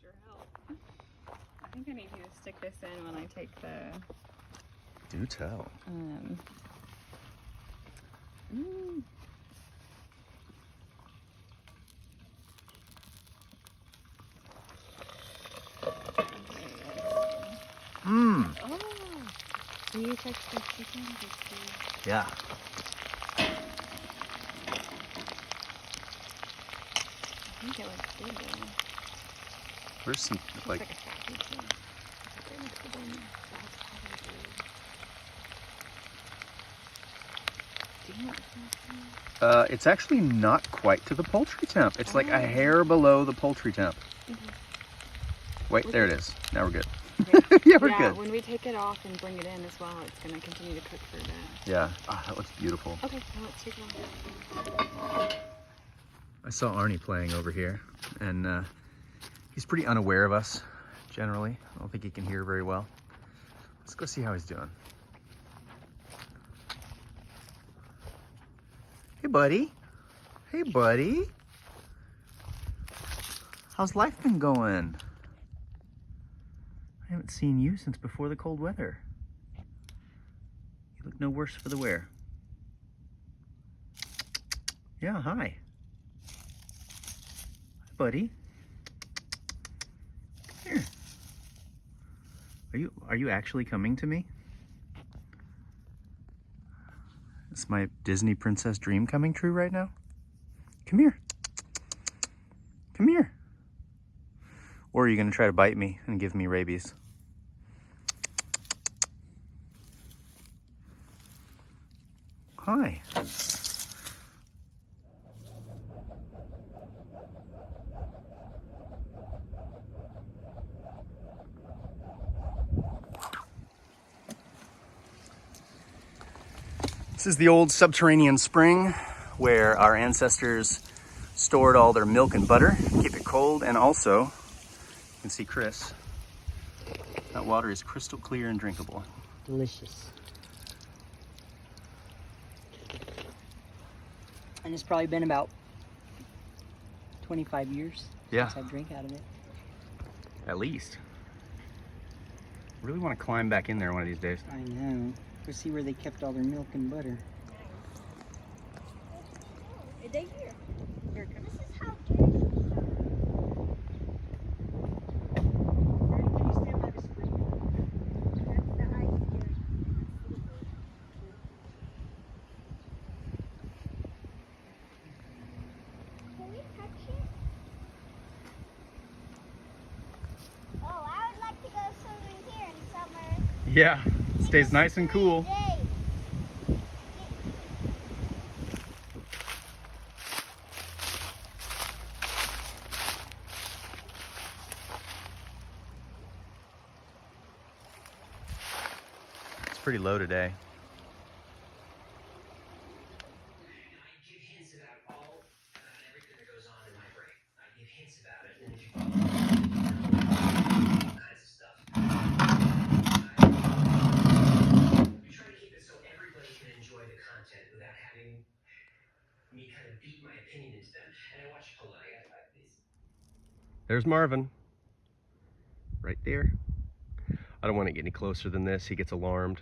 your help. I think I need you to stick this in when I take the... Do tell. Oh, so you touch the chicken? Yeah. I think it looks good though. There's some, like a fatty too. it's actually not quite to the poultry temp. It's like a hair below the poultry temp. Wait, there it is. Now we're good. Yeah, we're good. When we take it off and bring it in as well, it's going to continue to cook for a bit. Yeah. Oh, that looks beautiful. Okay, now let's take it off. I saw Arnie playing over here, and he's pretty unaware of us, generally. I don't think he can hear very well. Let's go see how he's doing. Hey, buddy. Hey, buddy. How's life been going? I haven't seen you since before the cold weather. You look no worse for the wear. Yeah, hi. Hi, buddy. Come here. Are you actually coming to me? Is my Disney princess dream coming true right now? Come here. Come here. Or are you gonna try to bite me and give me rabies? Hi. This is the old subterranean spring where our ancestors stored all their milk and butter, keep it cold, and also, you can see Chris, that water is crystal clear and drinkable. Delicious. And it's probably been about 25 years since I drank out of it. At least. I really want to climb back in there one of these days. I know. We'll see where they kept all their milk and butter. Are they here? Here it comes. This is how dirty they are. When you stand by the spring, that's the ice here. Can we touch it? Oh, I would like to go swimming here in summer. Yeah, it stays nice and cool. Yay. It's pretty low today. Me kind of beat my opinion into them, and I watch hold on, I got these. There's Marvin. Right there. I don't want to get any closer than this. He gets alarmed.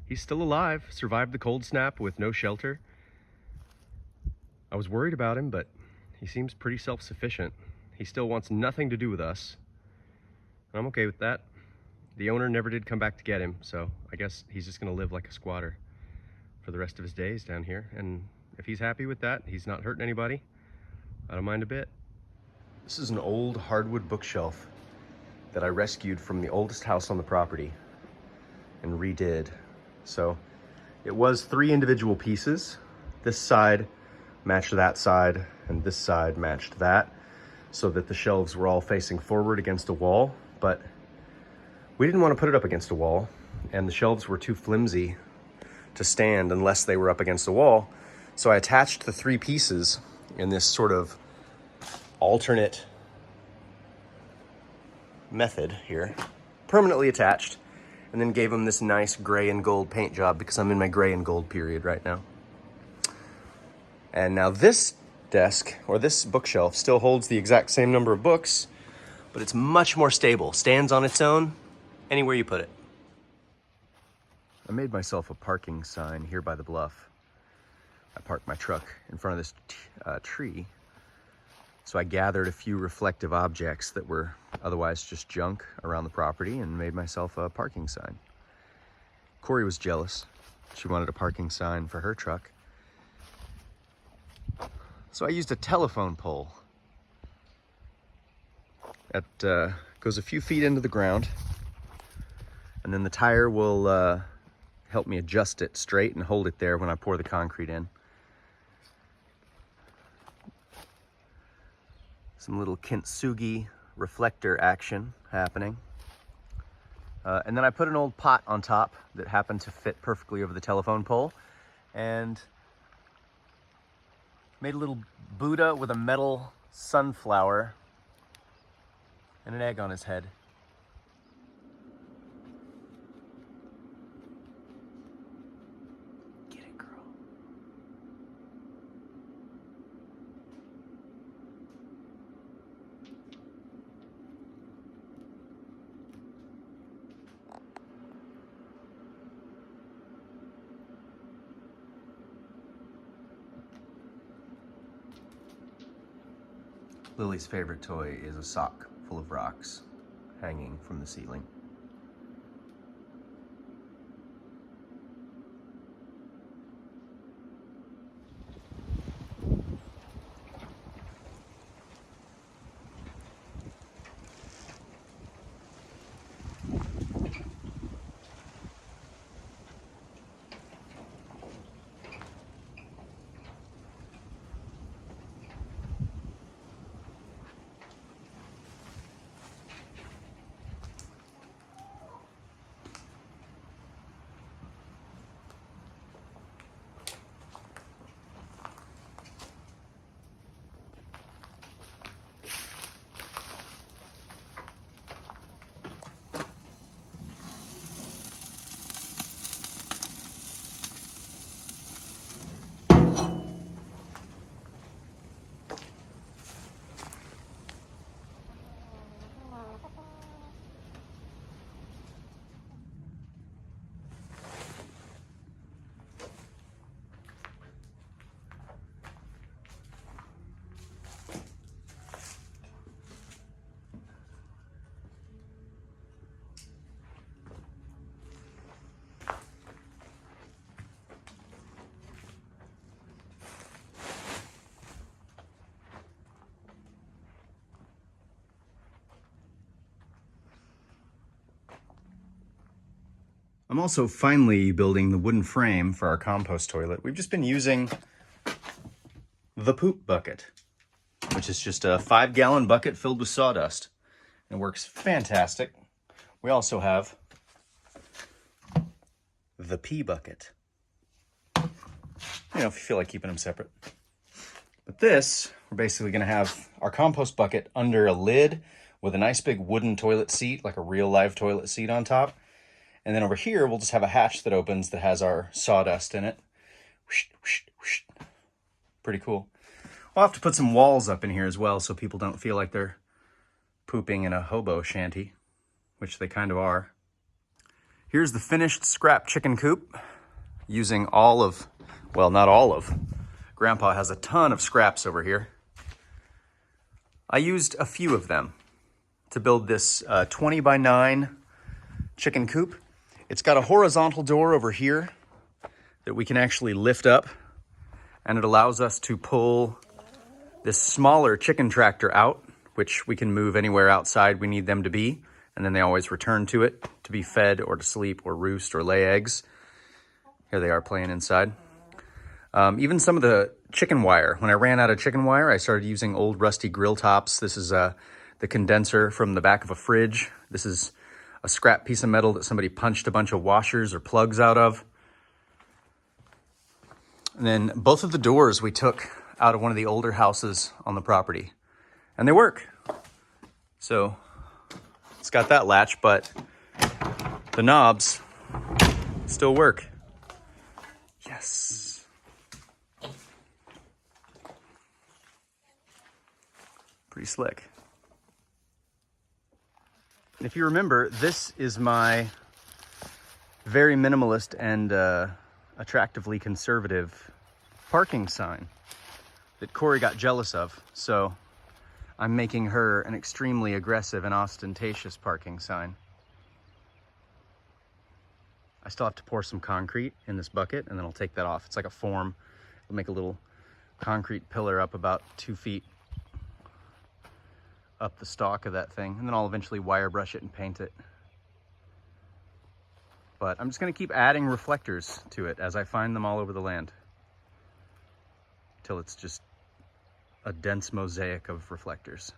He's still alive, survived the cold snap with no shelter. I was worried about him, but he seems pretty self-sufficient. He still wants nothing to do with us. I'm okay with that. The owner never did come back to get him, so I guess he's just gonna live like a squatter for the rest of his days down here. And if he's happy with that, he's not hurting anybody, I don't mind a bit. This is an old hardwood bookshelf that I rescued from the oldest house on the property and redid. So it was 3 individual pieces. This side matched that side, and this side matched that, so that the shelves were all facing forward against a wall. But we didn't want to put it up against a wall, and the shelves were too flimsy to stand unless they were up against a wall. So I attached the 3 pieces in this sort of alternate method here, permanently attached, and then gave them this nice gray and gold paint job because I'm in my gray and gold period right now. And now this desk, or this bookshelf, still holds the exact same number of books, but it's much more stable. Stands on its own anywhere you put it. I made myself a parking sign here by the bluff. I parked my truck in front of this tree. So I gathered a few reflective objects that were otherwise just junk around the property and made myself a parking sign. Corey was jealous. She wanted a parking sign for her truck. So I used a telephone pole. It goes a few feet into the ground, and then the tire will help me adjust it straight and hold it there when I pour the concrete in. Some little kintsugi reflector action happening. And then I put an old pot on top that happened to fit perfectly over the telephone pole, and made a little Buddha with a metal sunflower and an egg on his head. Get it, girl. Lily's favorite toy is a sock full of rocks hanging from the ceiling. I'm also finally building the wooden frame for our compost toilet. We've just been using the poop bucket, which is just a 5-gallon bucket filled with sawdust. It works fantastic. We also have the pee bucket. You know, if you feel like keeping them separate. But this, we're basically gonna have our compost bucket under a lid with a nice big wooden toilet seat, like a real live toilet seat on top. And then over here, we'll just have a hatch that opens that has our sawdust in it. Whoosh, whoosh, whoosh. Pretty cool. We'll have to put some walls up in here as well so people don't feel like they're pooping in a hobo shanty, which they kind of are. Here's the finished scrap chicken coop using all of, well, not all of. Grandpa has a ton of scraps over here. I used a few of them to build this 20 by 9 chicken coop. It's got a horizontal door over here that we can actually lift up, and it allows us to pull this smaller chicken tractor out, which we can move anywhere outside we need them to be, and then they always return to it to be fed or to sleep or roost or lay eggs. Here they are playing inside. Even some of the chicken wire. When I ran out of chicken wire, I started using old rusty grill tops. This is the condenser from the back of a fridge. This is a scrap piece of metal that somebody punched a bunch of washers or plugs out of. And then both of the doors we took out of one of the older houses on the property, and they work. So it's got that latch, but the knobs still work. Yes. Pretty slick. If you remember, this is my very minimalist and attractively conservative parking sign that Corey got jealous of. So I'm making her an extremely aggressive and ostentatious parking sign. I still have to pour some concrete in this bucket, and then I'll take that off. It's like a form. I'll make a little concrete pillar up about 2 feet up the stalk of that thing, and then I'll eventually wire brush it and paint it. But I'm just gonna keep adding reflectors to it as I find them all over the land, till it's just a dense mosaic of reflectors.